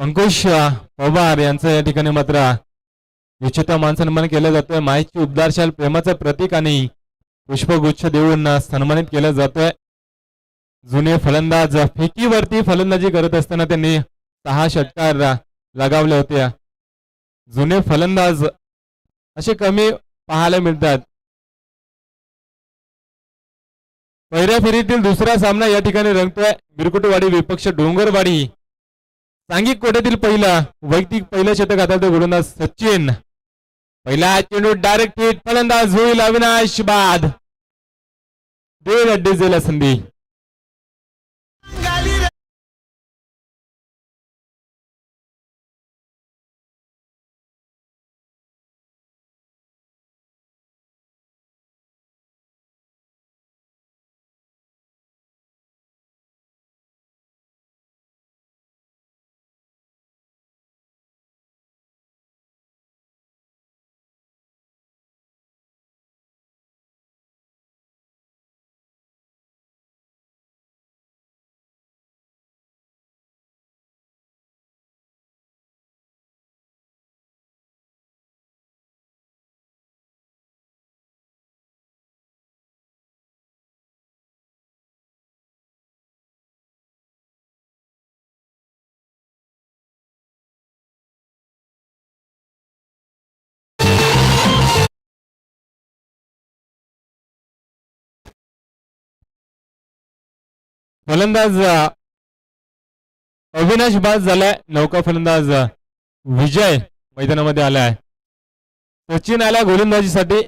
अंकुश पवार यांचं या ठिकाणी मात्र निश्चित मान सन्मान केला जातोय. माईची उबदारशाल प्रेमाचं प्रतीक आणि पुष्पगुच्छ देऊन सन्मानित केलं जातोय. जुने फलंदाज फेकीवरती फलंदाजी करत असताना त्यांनी 6 षटकार लगावले होते. जुने फलंदाज असे कमी पाहायला मिळतात. पहिल्या फेरीतील दुसरा सामना या ठिकाणी रंगतोय. बिरकुटवाडी विपक्ष डोंगरवाडी. सांघिक कोट्यातील पहिला वैयक्तिक पहिलं षटक हाताळतो गोलंदाज सचिन. पहिला चेंडू डायरेक्ट हिट. फलंदाज होईल अविनाश बाद. 1.5 अड्डेला संधी. फलंदाज अविनाश बाद झालाय. नौका फलंदाज विजय मैदानामध्ये आलाय. सचिन आला गोलंदाजीसाठी.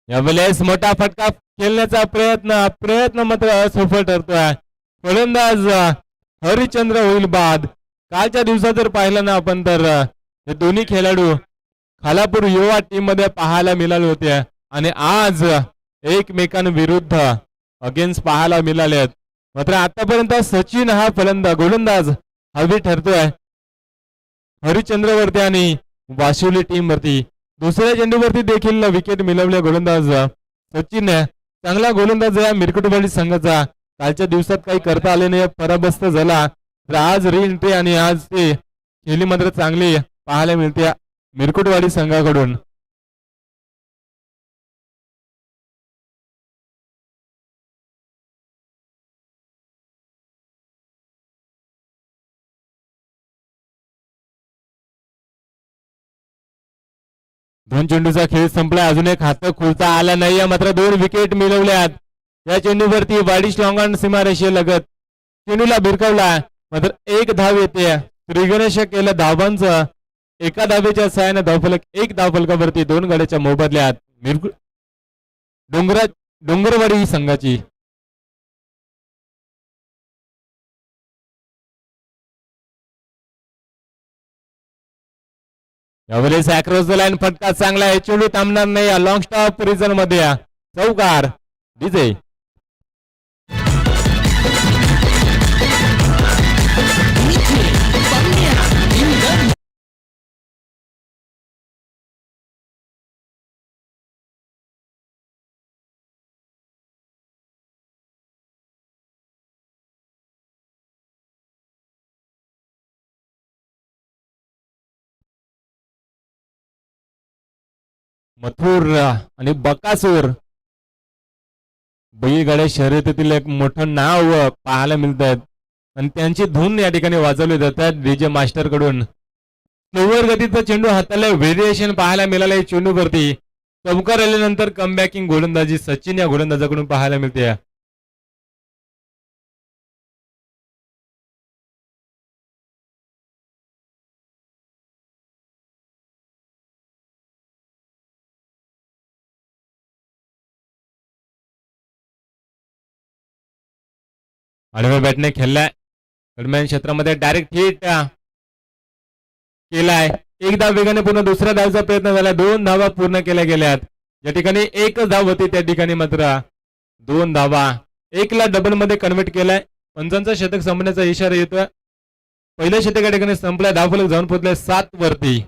यावेळेस मोठा फटका खेळण्याचा प्रयत्न मात्र असफल ठरतोय. फलंदाज हरिश्चंद्र होईल बाद. कालच्या दिवसात जर पाहिलं ना आपण तर हे दोन्ही खेळाडू खालापूर युवा टीम मध्ये पाहायला मिळाले होते आणि आज एकमेकांविरुद्ध अगेन्स्ट पाहायला मिळाले. मात्र आतापर्यंत सचिन हा गोलंदाज हवी ठरतोय हरिश्चंद्रवरती आणि वाशिवली टीम वरती. दुसऱ्या चेंडूवरती देखील विकेट मिळवले गोलंदाज सचिन. चांगला गोलंदाज या मिरकुटवाडी संघाचा. कालच्या दिवसात काही करता आले नाही, पराभस्त झाला. तर आज री एंट्री आणि आज ते खेळी मात्र चांगली पाहायला मिळते मिरकुटवाडी संघाकडून. दोन चेंडूचा खेळ संपला. अजून एक हात खुलता आला नाही. मात्र 2 विकेट मिळवल्यात. या चेंडूवरती वाडी स्ट्रॉंग सीमारेषे लगत चेंडूला भिरकावला. मात्र 1 धाव येते. त्रिगणेश केलं धावांचं. एका धावेच्या सहाय्याने धावफलक 1 धावफलकावरती 2 गड्याच्या मोबदल्यात डोंगरवाडी संघाची. यावेळेस अक्रॉस द लाईन फटका चांगला आहे. चेंडू थांबणार नाही. लॉंग स्टॉप रिझन मध्ये चौकार विजय. मथुर आणि बकासूर बैलगाड्या शर्यतीतील एक मोठं नाव पाहायला मिळत आहेत आणि त्यांची धून या ठिकाणी वाजवली जातात डीजे मास्टर कडून. स्लोवर गतीचा चेंडू हाताला व्हेरिएशन पाहायला मिळालंय चेंडूवरती. चमकार आल्यानंतर कमबॅकिंग गोलंदाजी सचिन या गोलंदाजाकडून पाहायला मिळते. आडव्या बॅटने खेळलाय. दरम्यान क्षेत्रामध्ये डायरेक्ट हिट केलाय. 1 धाव वेगाने पुन्हा दुसऱ्या धावचा प्रयत्न झाला. 2 धावा पूर्ण केल्या गेल्यात. या ठिकाणी 1 धाव होती, त्या ठिकाणी मात्र 2 धावा. 1 ला डबल मध्ये कन्व्हर्ट केलाय. पंचांचा शतक संपण्याचा इशारा येतोय. पहिल्या षटका ठिकाणी संपलाय. धावफलक जाऊन पोहोचलाय 7 वरती.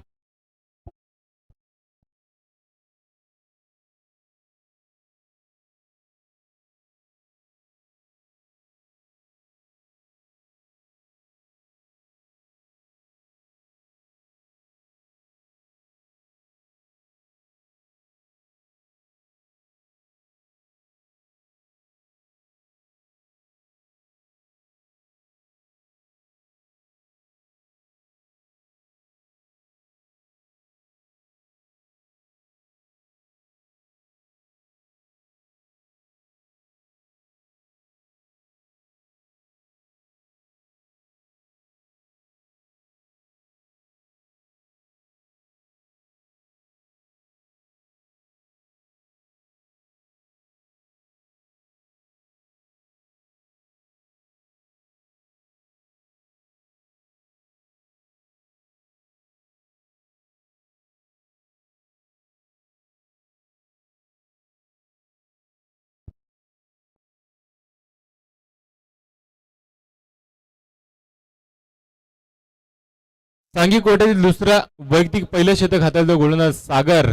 सांगी कोट्यातील दुसरा वैयक्तिक पहिलं शतक हाताळतो गोलंदाज सागर.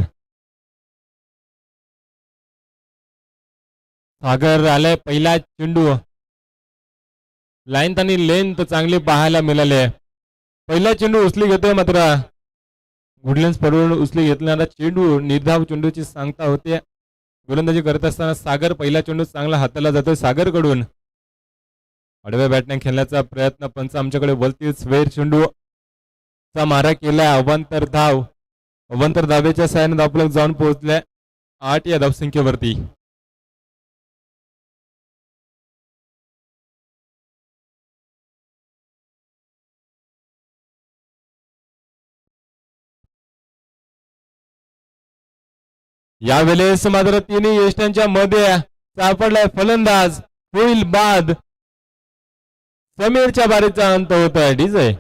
सागर आलाय पहिला चेंडू. लाईन आणि लेंथ चांगली पाहायला मिळाले. पहिला चेंडू उचली घेतोय मात्र गुडलँड पडून उचली घेतल्यानंतर चेंडू निर्धाव चेंडूची सांगता होते. गोलंदाजी करत असताना सागर पहिला चेंडू चांगला हाताला जातोय सागर कडून. आडव्या बॅटने खेळण्याचा प्रयत्न पंच आमच्याकडे बोलतील. स्वेर चेंडू चा मारा केला. अवंतर धावेच्या साहाय्याने धावफलक जाऊन पोहोचल्या 8 या धावसंख्येवरती. यावेळेस मात्र तिन्ही यष्टांच्या मध्ये सापडलाय फलंदाज. होईल बाद. समीरच्या बारीचा अंत होत आहे. डीजे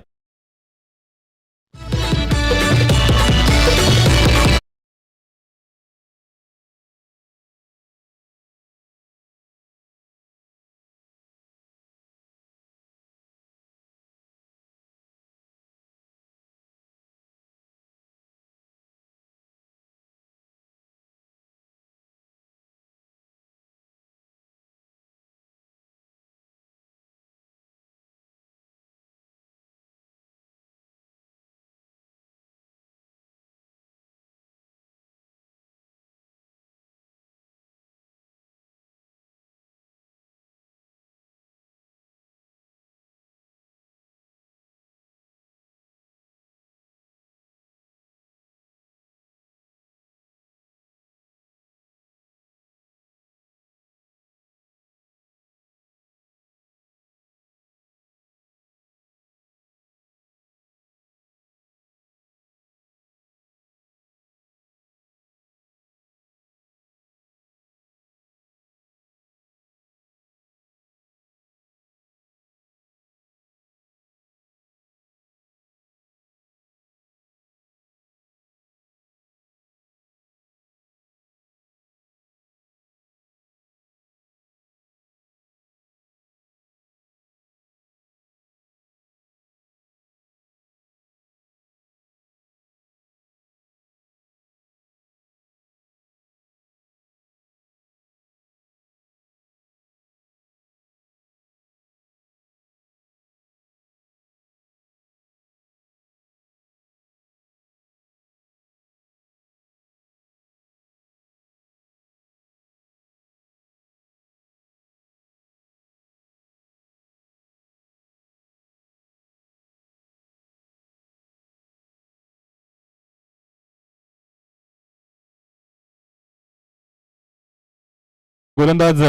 गोलंदाज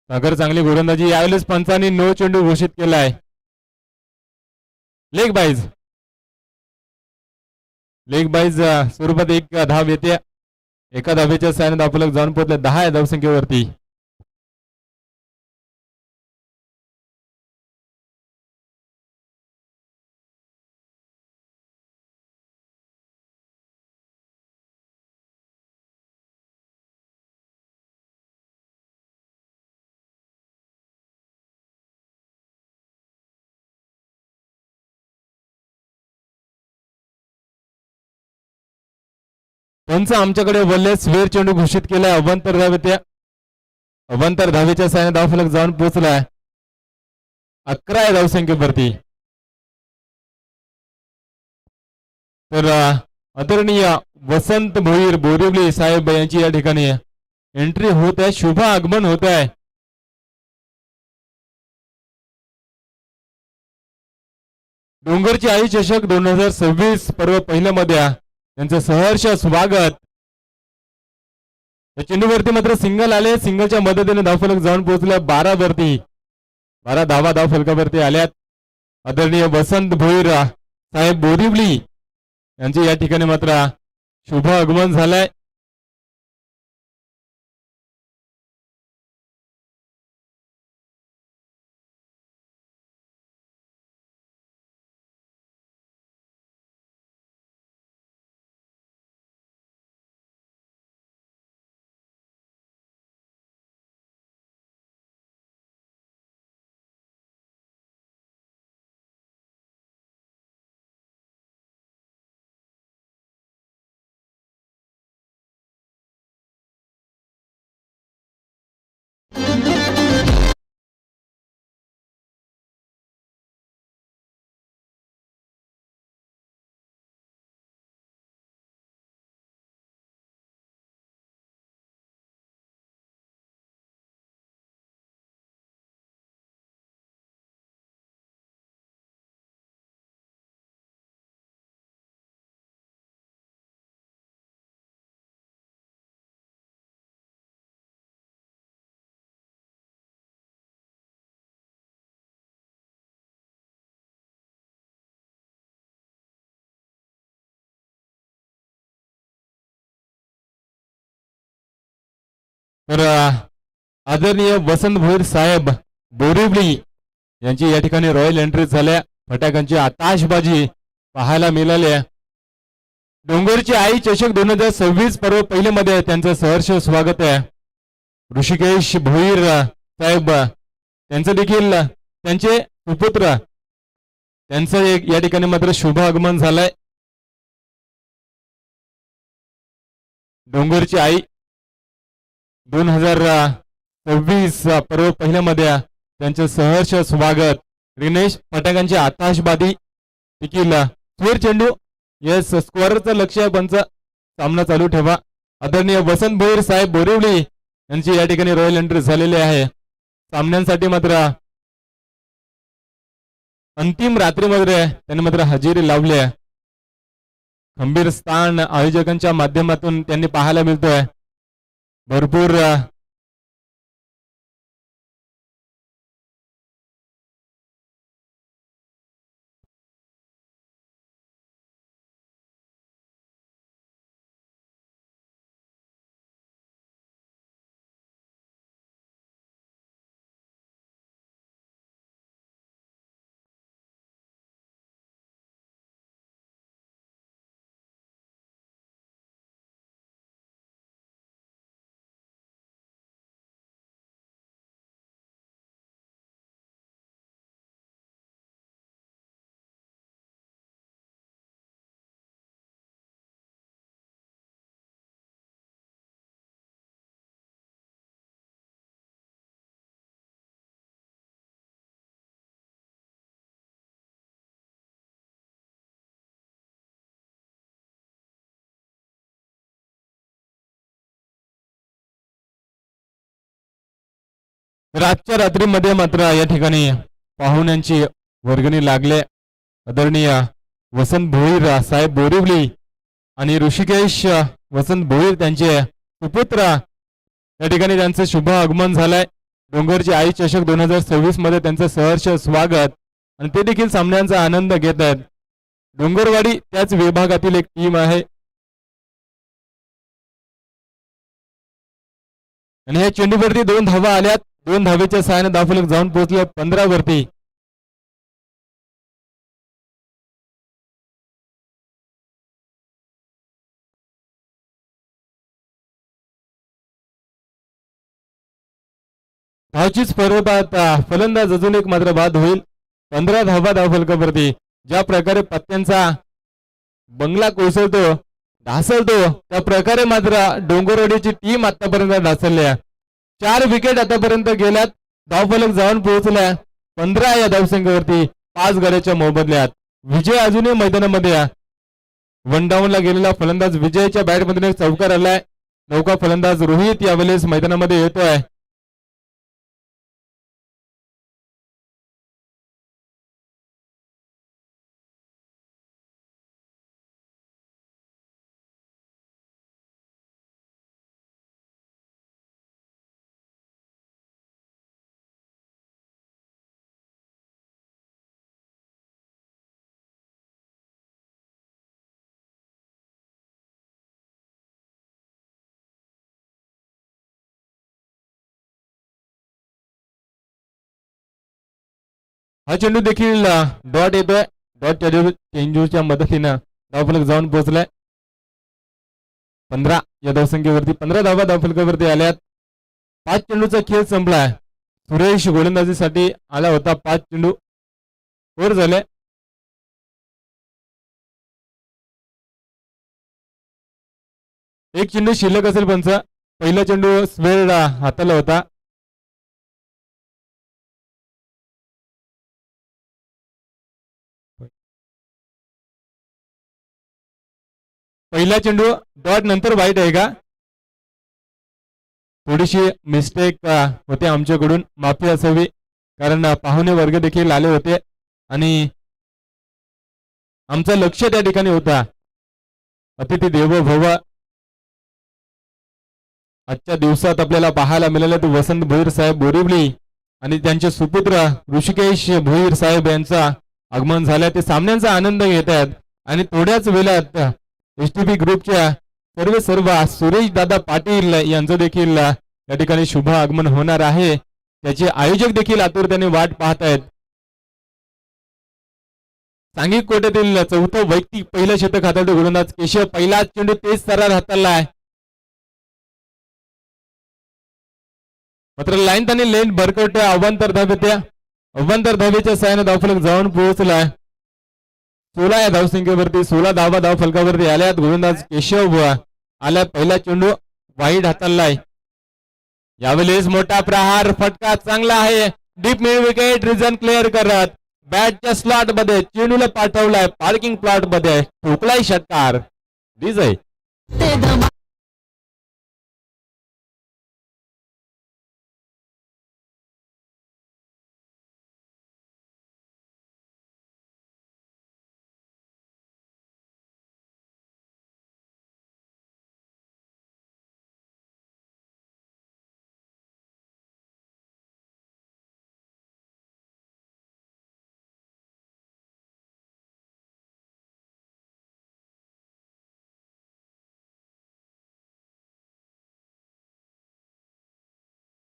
सागर चांगली गोलंदाजी. यावेळेस पंचांनी नो चेंडू घोषित केलाय. लेग बाईज स्वरूपात एक धाव येते. एका धावेच्या साहाय्याने धावफलक जाऊन पोहोचले 10 या धावसंख्येवरती. पंच आमच्याकडे बोलले स्वेर चेंडू घोषित केलाय. अवंतर धावेच्या साहाय्याने धावफलक जाऊन पोहोचलाय 11 या धावसंख्येवरती. तर आदरणीय वसंत भोईर बोरिवली साहेब यांची या ठिकाणी एंट्री होत आहे. शुभ आगमन होत आहे. डोंगरची आई चषक 2026 पर्व पहिल्यामध्ये त्यांचं सहर्ष स्वागत. चेंडूवरती मात्र सिंगल आले. सिंगलच्या मदतीने धावफलक जाऊन पोहोचल्या 12 वरती. 12 धावा धावफलकावरती आल्यात. आदरणीय वसंत भोईर साहेब बोरिवली यांचे या ठिकाणी मात्र शुभ आगमन झालंय. तर आदरणीय वसंत भोईर साहेब बोरिवली यांची या ठिकाणी रॉयल एंट्री झाल्या. फटाक्यांची आताशबाजी पाहायला मिळाली. डोंगरची आई चषक 2026 पर्व पहिले मध्ये त्यांचं सहर्ष स्वागत आहे. ऋषिकेश भोईर साहेब त्यांचं देखील त्यांचे सुपुत्र त्यांचं या ठिकाणी मात्र शुभ आगमन झालंय. डोंगरची आई 2026 पर्व पहिल्यामध्ये त्यांचे सहर्ष स्वागत. रिनेश फटाक्यांची आताशबाजी देखील स्वीर चेंडू येस स्क्वेअरचं लक्ष आहे. पंच सामना चालू ठेवा. आदरणीय वसंत भोईर साहेब बोरिवली यांची या ठिकाणी रॉयल एंट्री झालेली आहे. सामन्यांसाठी मात्र अंतिम रात्रीमध्ये त्यांनी मात्र हजेरी लावली आहे. खंबीर स्थान आयोजकांच्या माध्यमातून त्यांनी पाहायला मिळतोय. भरपूर रातच्या रात्रीमध्ये मात्र या ठिकाणी पाहुण्यांची वर्गणी लागले. आदरणीय वसंत भोईर साहेब बोरिवली आणि ऋषिकेश वसंत भोईर त्यांचे सुपुत्र या ठिकाणी त्यांचं शुभ आगमन झालंय. डोंगरची आई चषक 2026 मध्ये त्यांचं सहर्ष स्वागत आणि ते देखील सामन्यांचा आनंद घेत आहेत. डोंगरवाडी त्याच विभागातील एक टीम आहे आणि या चेंडूवरती 2 धावा आल्यात. 2 धावेच्या सहाय्याने धावफलक जाऊन पोहोचले 15 वरती. धावची स्पर्धा फलंदाज अजून एक मात्र बाद होईल. 15 धावा धावफलकावरती. ज्या प्रकारे पत्त्यांचा बंगला कोसळतो ढासळतो त्या प्रकारे मात्र डोंगरवाडीची टीम आतापर्यंत ढासळली आहे. 4 विकेट आतापर्यंत गेल्यात. धावफलक जाऊन पोहोचल्या 15 या धावसंख्येवरती 5 गड्याच्या मोबदल्यात. विजय अजूनही मैदानामध्ये. 1 डाऊनला गेलेला फलंदाज विजयच्या बॅटमधून चौकार आलाय. नौका फलंदाज रोहित यावेळेस मैदानामध्ये येतोय. हा चेंडू देखील डॉट येतोय. डॉट चेंडूच्या मदतीनं धावफलक जाऊन पोहोचलाय. 15 या धावसंख्येवरती 15 धावा धावफलकावरती आल्यात. 5 चेंडूचा खेळ संपलाय. सुरेश गोलंदाजीसाठी आला होता. 5 चेंडू फोर झाले. एक चेंडू शिल्लक असेल पंच. पहिला चेंडू स्वेर हाताला होता. पहिला चेंडू डॉट नंतर वाईट आहे का? थोडीशी मिस्टेक होते आमच्याकडून, माफी असावी. कारण पाहुणे वर्ग देखील आले होते आणि आमचं लक्ष त्या ठिकाणी होता. अतिथी देवो भव. आजच्या दिवसात आपल्याला पाहायला मिळाले तो वसंत भोईर साहेब बोरिवली आणि त्यांचे सुपुत्र ऋषिकेश भोईर साहेब यांचा आगमन झालं. ते सामन्यांचा आनंद घेत आहेत आणि थोड्याच वेळात एसटीपी ग्रुपच्या सर्व सुरेश दादा पाटील यांचं देखील या ठिकाणी शुभ आगमन होणार आहे, त्याचे आयोजक देखील आतुरतेने वाट पाहत आहेत. सांघिक कोट्यातील चौथं वैयक्तिक पहिलं शतक हाताळतो गोलंदाज केशव. पहिला चेंडू तेज सरळ हाताळलाय, मात्र लाईन त्यांनी लेन भरकट अवांतर धावेच्या साहाय्याने धावफलक जाऊन पोहोचलाय. 16 या धावसंख्येवरती 16 धावा धाव फलकावरती आल्यात. गोलंदाज केशव आला, पहिला चेंडू वाईड हाताळलाय. यावेळेस मोठा प्रहार, फटका चांगला आहे, deep mid wicket reason clear करत बॅटच्या स्लॉट मध्ये चेंडूला पाठवलाय, पार्किंग प्लॉट मध्ये ठोकलाय षटकार. विजय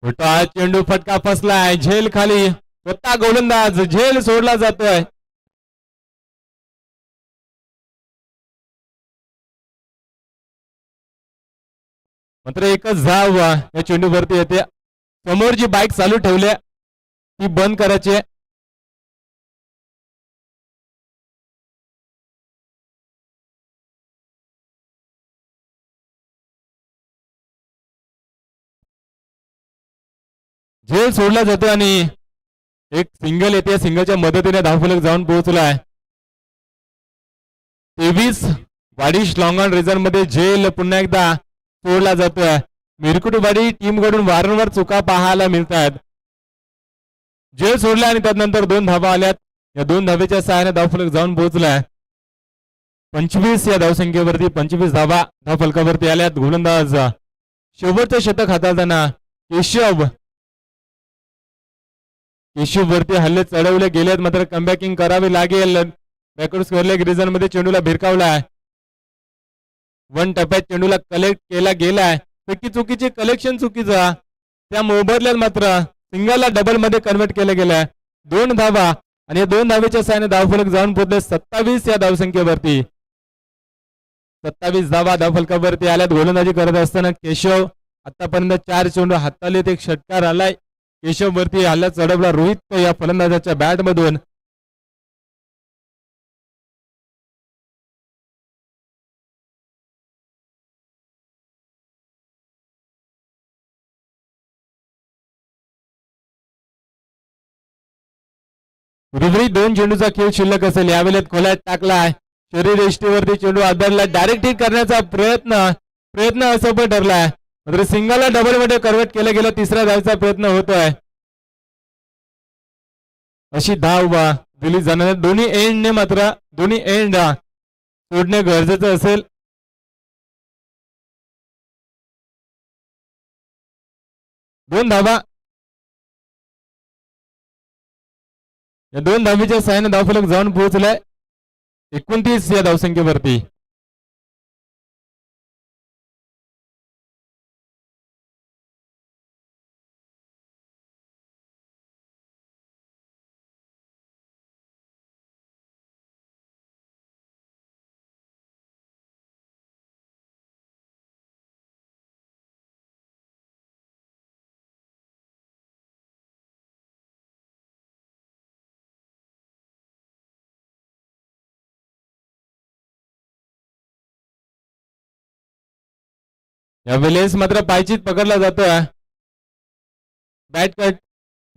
मोठा चेंडू, फटका फसलाय, झेल खाली, स्वतः गोलंदाज झेल सोडला जातोय. मात्र एकच धाव या चेंडूवरती येते. समोर जी बाईक चालू ठेवली ती बंद करायची. झेल सोडला जातो आणि एक सिंगल येते. सिंगलच्या मदतीने धावफलक जाऊन पोहोचलाय. 23 वाडिश लॉंग ऑन रिझन मध्ये झेल पुन्हा एकदा सोडला जातोय. मिरकुटवाडी टीम कडून वारंवार चुका पाहायला मिळत आहेत. झेल सोडला आणि त्यानंतर 2 धावा आल्यात. या 2 धावेच्या सहाय्याने धावफलक जाऊन पोहोचलाय. 25 या धावसंख्येवरती 25 धावा धावफलकावरती आल्यात. गोलंदाज शेवटचं शतक हाताळताना केशव वरती हल्ले चढवले गेलेत, मात्र कमबॅकिंग करावी लागेल. बॅकवर्ड स्क्वेअर लेग रिझन मध्ये चेंडूला भिरकावलाय. 1 टप्प्यात चेंडूला कलेक्ट केला गेलाय, पैकी चुकीचे कलेक्शन चुकीचा, त्या मोबदल्यात मात्र सिंगलला डबल मध्ये कन्वर्ट केलं गेलाय. 2 धावा आणि या 2 धावेच्या साहाय्याने धावफलक जाऊन पोहोचले 27 या धावसंख्येवरती. 27 धावा धावफलकावरती आल्यात. गोलंदाजी करत असताना केशव आतापर्यंत 4 चेंडू हाताळलेत, एक षटकार आलाय. केशव वरती हल्ला चढवला रोहित या फलंदाजाच्या बॅट मधून. उर्वरित 2 चेंडूचा खेळ शिल्लक असेल. यावेळेत खोल्यात टाकलाय, शरीर यष्टीवरती चेंडू आदरला, डायरेक्ट हिट करण्याचा प्रयत्न असफल ठरलाय. मात्र सिंगलला डबल मध्ये कन्वर्ट केला गेला. 3ऱ्या धावचा प्रयत्न होतोय. अशी धाव दिली जाणार. दोन्ही एंडने मात्र दोन्ही एंड सोडणे गरजेचं असेल. दोन धावा, या 2 धावीच्या साहाय्याने धावफलक जाऊन पोहोचलाय 29 या धावसंख्येवरती. यावेळेस मात्र पायचीत पकडला जातोय. Bat cut.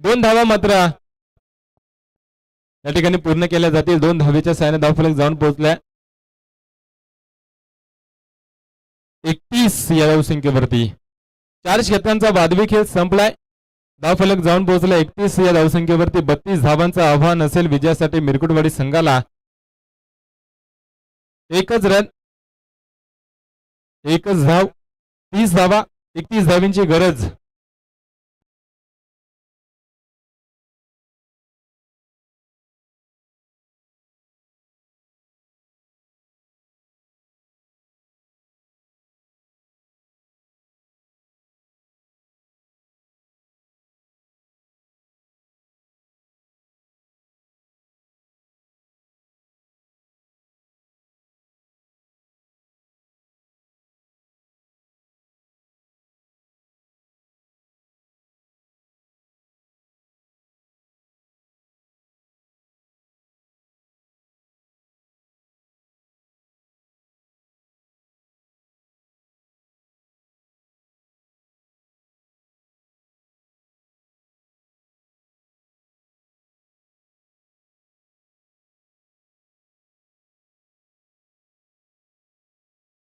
2 धावा मात्र या ठिकाणी पूर्ण केल्या जातील. 2 धावेच्या साहाय्याने धावफलक जाऊन पोहोचलाय 31 या धावसंख्येवरती. 4 षटकांचा वादवी खेळ संपलाय. धावफलक जाऊन पोहोचला 31 या धावसंख्येवरती. 32 धावांचं आव्हान असेल विजयासाठी मिरकुटवाडी संघाला. एकच रन, एकच धाव, 30 धावा, 31 धावींची गरज.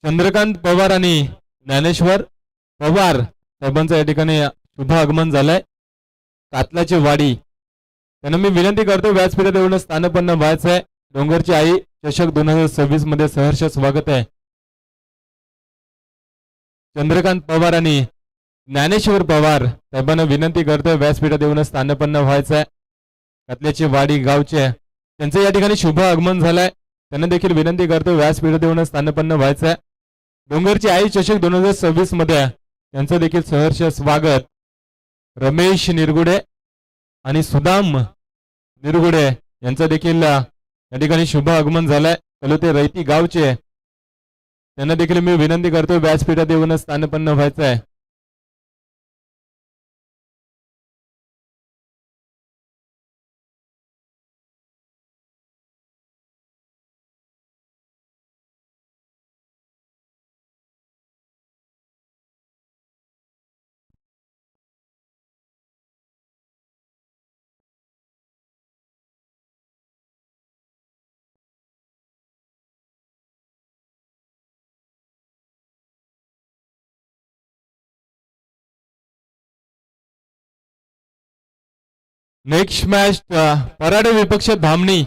चंद्रकांत पवार आणि ज्ञानेश्वर पवार साहेबांचं या ठिकाणी शुभ आगमन झालंय. कातलाची वाडी त्यांना मी विनंती करतो व्यासपीठात येऊन स्थानपन्न व्हायचं आहे. डोंगरची आई चषक 2026 मध्ये सहर्ष स्वागत आहे. चंद्रकांत पवार आणि ज्ञानेश्वर पवार साहेबांना विनंती करतोय व्यासपीठात येऊन स्थानपन्न व्हायचं आहे. कातल्याची वाडी गावचे त्यांचं या ठिकाणी शुभ आगमन झालंय. त्यांना देखील विनंती करतो व्यासपीठात येऊन स्थानपन्न व्हायचं आहे. डोंगरची आई चषक 2026 मध्ये त्यांचं देखील सहर्ष स्वागत. रमेश निरगुडे आणि सुदाम निरगुडे यांचं देखील या ठिकाणी शुभ आगमन झालंय. कलोते रैती गावचे त्यांना देखील मी विनंती करतो व्यासपीठात येऊन स्थानपन्न व्हायचं आहे. नेक्स्ट मॅच पराडे विपक्ष धामणी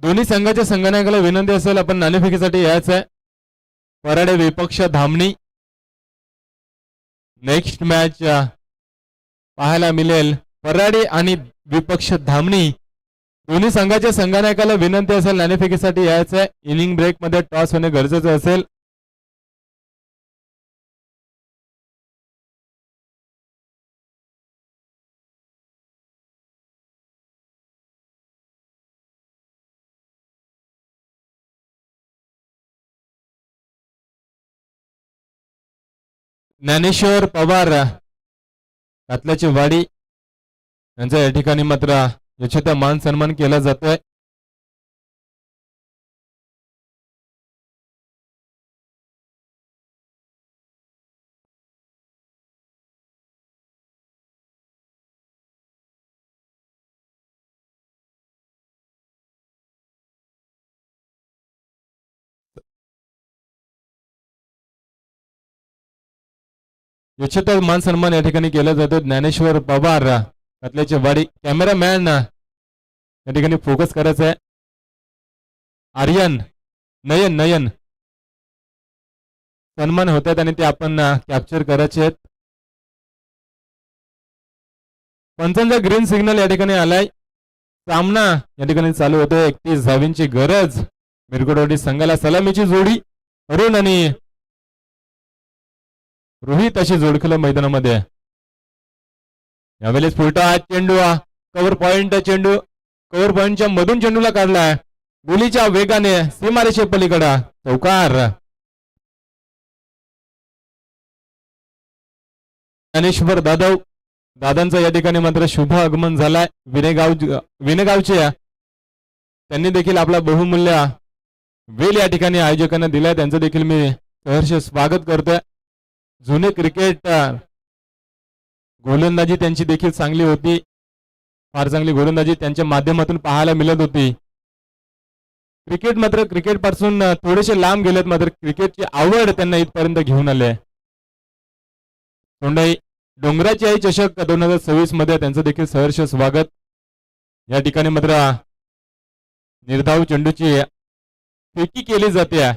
दोन्ही संघाच्या संघनायकाला विनंती असेल आपण नाणेफेकीसाठी यायचं आहे. पराडे विपक्ष धामणी नेक्स्ट मॅच पाहायला मिळेल. पराडे आणि विपक्ष धामणी दोन्ही संघाच्या संघनायकाला विनंती असेल नाणेफेकीसाठी यायचं आहे. इनिंग ब्रेक मध्ये टॉस होणे गरजेचं असेल. ज्ञानेश्वर पवार कातल्याची वाडी यांचा या ठिकाणी मात्र यशोदा मान सन्मान केला जातोय. यशोदा मान सन्मान या ठिकाणी केला जातो. ज्ञानेश्वर पवार कातल्याची वाडी कॅमेरामॅन या ठिकाणी फोकस करायचा आहे. आर्यन नयन नयन सन्मान होत आहेत आणि ते आपण कॅप्चर करायचे आहेत. पंचांचा ग्रीन सिग्नल या ठिकाणी आलाय. सामना या ठिकाणी चालू होतोय. 31 धावींची गरज. मिरगुडवाडी संघाला सलामीची जोडी. अरुण आणि रोहित अशी जोडखलं मैदानामध्ये. यावेळेस फुलटा चेंडू कव्हर पॉइंट चेंडू कव्हर पॉइंटच्या मधून चेंडूला काढलाय. गोलीच्या वेगाने सीमारेषे पलीकडे चौकार. ज्ञानेश्वर जाधव दादांचा या ठिकाणी मात्र शुभ आगमन झालाय. विनेगावचे त्यांनी देखील आपला बहुमूल्य वेल या ठिकाणी आयोजकांना दिलाय. त्यांचं देखील मी सहर्ष स्वागत करतोय. जुने क्रिकेट गोलंदाजी त्यांची देखील चांगली होती. फार चांगली गोलंदाजी त्यांच्या माध्यमातून पाहायला मिळत होती. क्रिकेट मात्र क्रिकेट पासून थोडेसे लांब गेलेत मात्र क्रिकेटची आवड त्यांना इथपर्यंत घेऊन आले. तोंडाई डोंगराची आई चषक 2026 मध्ये त्यांचं देखील सहर्ष स्वागत. या ठिकाणी मात्र निर्धाव चेंडूची फेकी केली जाते.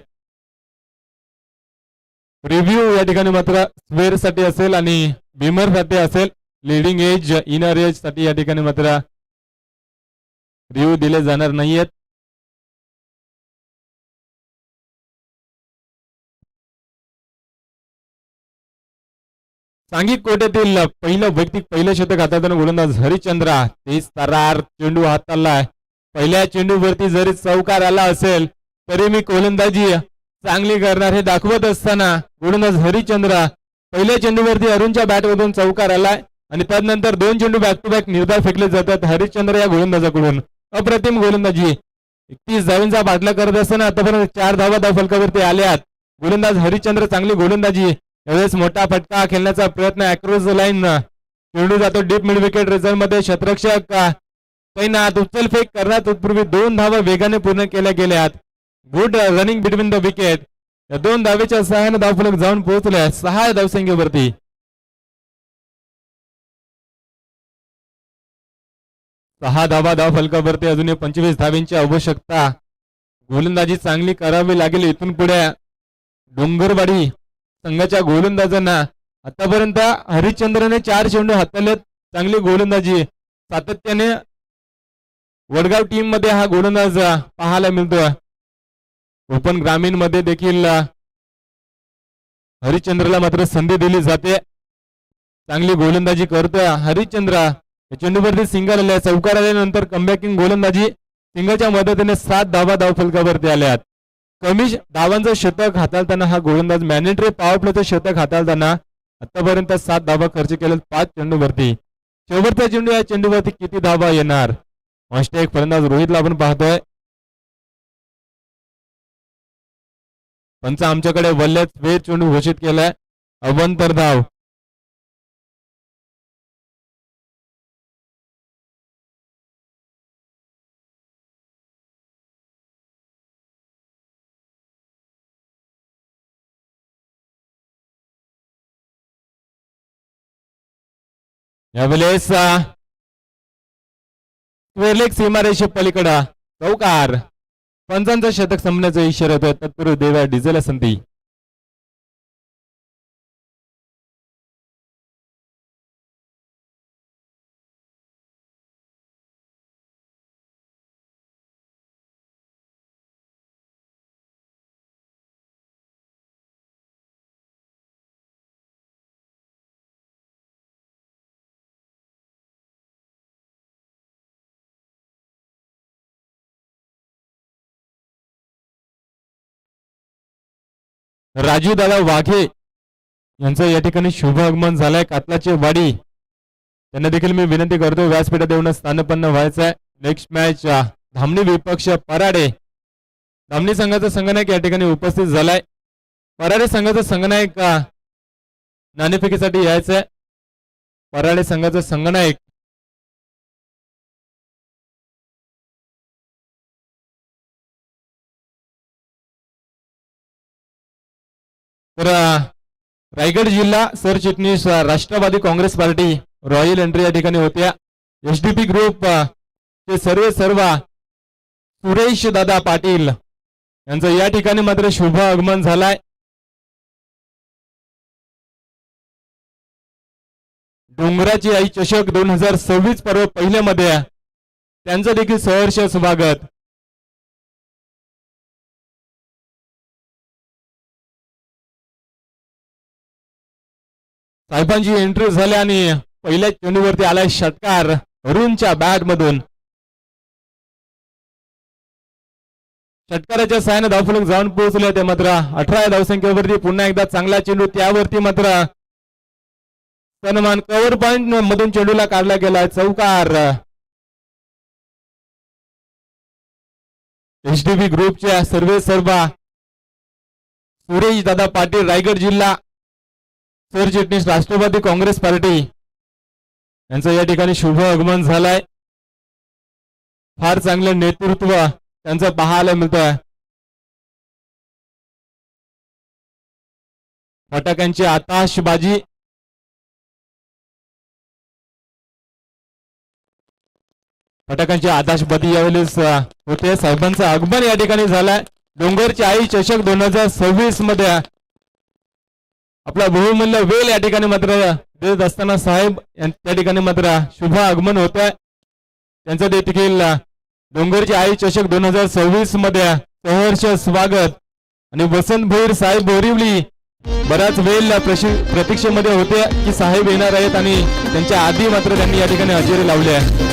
रिव्ह्यू या ठिकाणी मात्र स्क्वेअर साठी असेल आणि बीमर साठी असेल. लिडिंग एज इनर एज साठी या ठिकाणी मात्र रिव्ह्यू दिले जाणार नाहीयेत. सांघिक कोट्यातील पहिलं वैयक्तिक पहिलं शतक हाताळताना गोलंदाज हरिश्चंद्र. 30 तारार चेंडू हाताळलाय. पहिल्या चेंडूवरती जरी चौकार आला असेल तरी मी गोलंदाजी चांगली करणार हे दाखवत असताना गोलंदाज हरिश्चंद्र पहिल्या चेंडूवरती अरुणच्या बॅटमधून चौकार आलाय आणि त्यानंतर 2 चेंडू बॅक टू बॅक निर्धार फेकले जातात हरिश्चंद्र या गोलंदाजाकडून. अप्रतिम गोलंदाजी. 31 धावांचा बाटला करत असताना आतापर्यंत 4 धावा धावफलकावरती आल्यात. गोलंदाज हरिश्चंद्र चांगली गोलंदाजी. यावेळेस मोठा फटका खेळण्याचा प्रयत्न अक्रॉस द लाईन. चेंडू जातो डीप मिड विकेट रिझर्व्ह मध्ये. क्षेत्ररक्षक तैनात. उचल फेक करण्यात तत्पूर्वी 2 धावा वेगाने पूर्ण केल्या गेल्यात. Good running between the wicket. या 2 धावेच्या सहाय्याने धावफलक जाऊन पोहोचले 6 धावसंख्येवरती. 6 धावा धावफलकावरती अजूनही 25 धावांची आवश्यकता. गोलंदाजी चांगली करावी लागेल इथून पुढे. डोंगरवाडी संघाच्या गोलंदाजांना आतापर्यंत हरिश्चंद्रने 4 चेंडू हाताळलेत. चांगली गोलंदाजी सातत्याने वडगाव टीम मध्ये हा गोलंदाज पाहायला मिळतोय. ओपन ग्रामीण मध्ये देखील हरिश्चंद्रला मात्र संधी दिली जाते. चांगली गोलंदाजी करतोय हरिश्चंद्र. चेंडूवरती सिंगल आले, चौकार आल्यानंतर कमबॅकिंग गोलंदाजी सिंगलच्या मदतीने 7 धावा धावफलकावरती आल्यात. कमी धावांचं शतक हाताळताना हा गोलंदाज मॅनेटरी पॉवर प्लेचं शतक हाताळताना आतापर्यंत 7 धावा खर्च केल्यात 5 चेंडूवरती. शेवटचा चेंडू या चेंडूवरती किती धावा येणार? एक फलंदाज रोहितला आपण पाहतोय. पंच आमच्याकडे वल्ल्याच वेळ चेंडू घोषित केलाय. अवंतर धाव. यावेळेस सीमारेषे पलीकडे चौकार. पंचांचा शतक संपण्याचा इशारा होता. तत्पूर्वी देव्या डिझेल संधी. राजू दादा वाघे यांचं या ठिकाणी शुभ आगमन झालंय. कातलाची वाडी त्यांना देखील मी विनंती करतो व्यासपीठात येऊन स्थानपन्न व्हायचंय. नेक्स्ट मॅच धामणी विपक्ष पराडे. धामणी संघाचा संघनायक या ठिकाणी उपस्थित झालाय. पराडे संघाचा संघनायक नाणेफेकीसाठी यायचंय. पराडे संघाचा संघनायक तर रायगड जिल्हा सरचिटणीस Rashtravadi Congress party royal entry या ठिकाणी होत्या. एसडीपी ग्रुप चे सर्व सुरेश दादा पाटील यांचं या ठिकाणी मात्र शुभ आगमन झालाय. डोंगराची आई चषक 2026 पर्व पहिल्यामध्ये त्यांचं देखील सहर्ष स्वागत. साहेबांची एंट्री झाली आणि पहिल्या चेंडूवरती आलाय षटकार अरुणच्या बॅट मधून. षटकाराच्या साहाय्याने धावफलक जाऊन पोहोचले ते मात्र 18 धावसंख्येवरती. पुन्हा एकदा चांगला चेंडू त्यावरती मात्र सन्मान कव्हर पॉइंट मधून चेंडूला काढला गेलाय. चौकार. एसडीबी ग्रुपच्या सर्व सुरेश दादा पाटील रायगड जिल्हा सरचिटणीस राष्ट्रवादी काँग्रेस पार्टी यांचं या ठिकाणी शुभ आगमन झालंय. फार चांगलं नेतृत्व त्यांचं पाहायला मिळतंय. फटाक्यांची आताशबाजी. फटाक्यांची आताशबाजी यावेळेस होते. साहेबांचं आगमन या ठिकाणी झालंय. डोंगरची आई चषक 2026 मध्ये आपला बहुमूल्य वेळ या ठिकाणी मात्र देत असताना साहेब त्या ठिकाणी मात्र शुभ आगमन होत आहे. त्यांचं देखील डोंगरची आई चषक 2026 मध्ये सहर्ष स्वागत. आणि वसंत भैर साहेब बोरिवली बराच वेळ प्रतीक्षेमध्ये होते की साहेब येणार आहेत आणि त्यांच्या आधी मात्र त्यांनी या ठिकाणी हजेरी लावली आहे.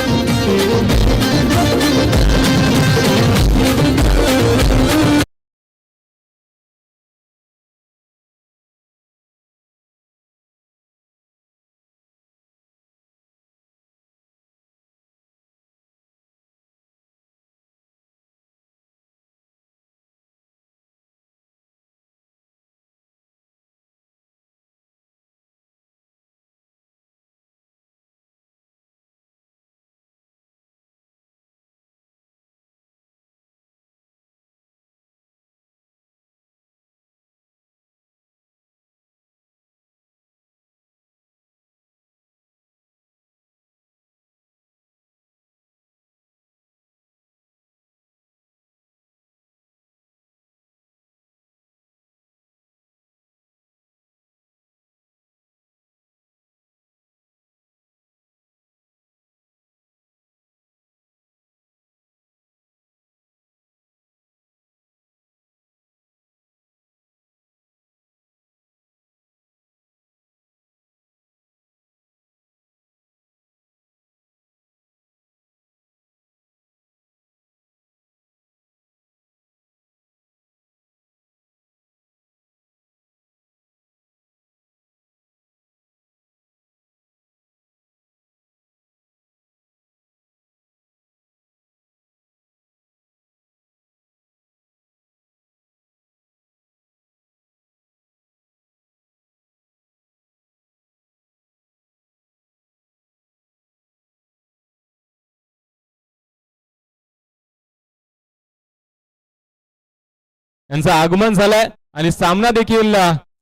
यांचं आगमन झालंय आणि सामना देखील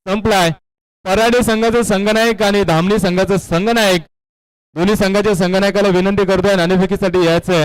संपलाय. पराडे संघाचे संघनायक आणि धामणी संघाचे संघनायक दोन्ही संघाच्या संघनायकाला विनंती करतोय नाणेफेकीसाठी यायचंय.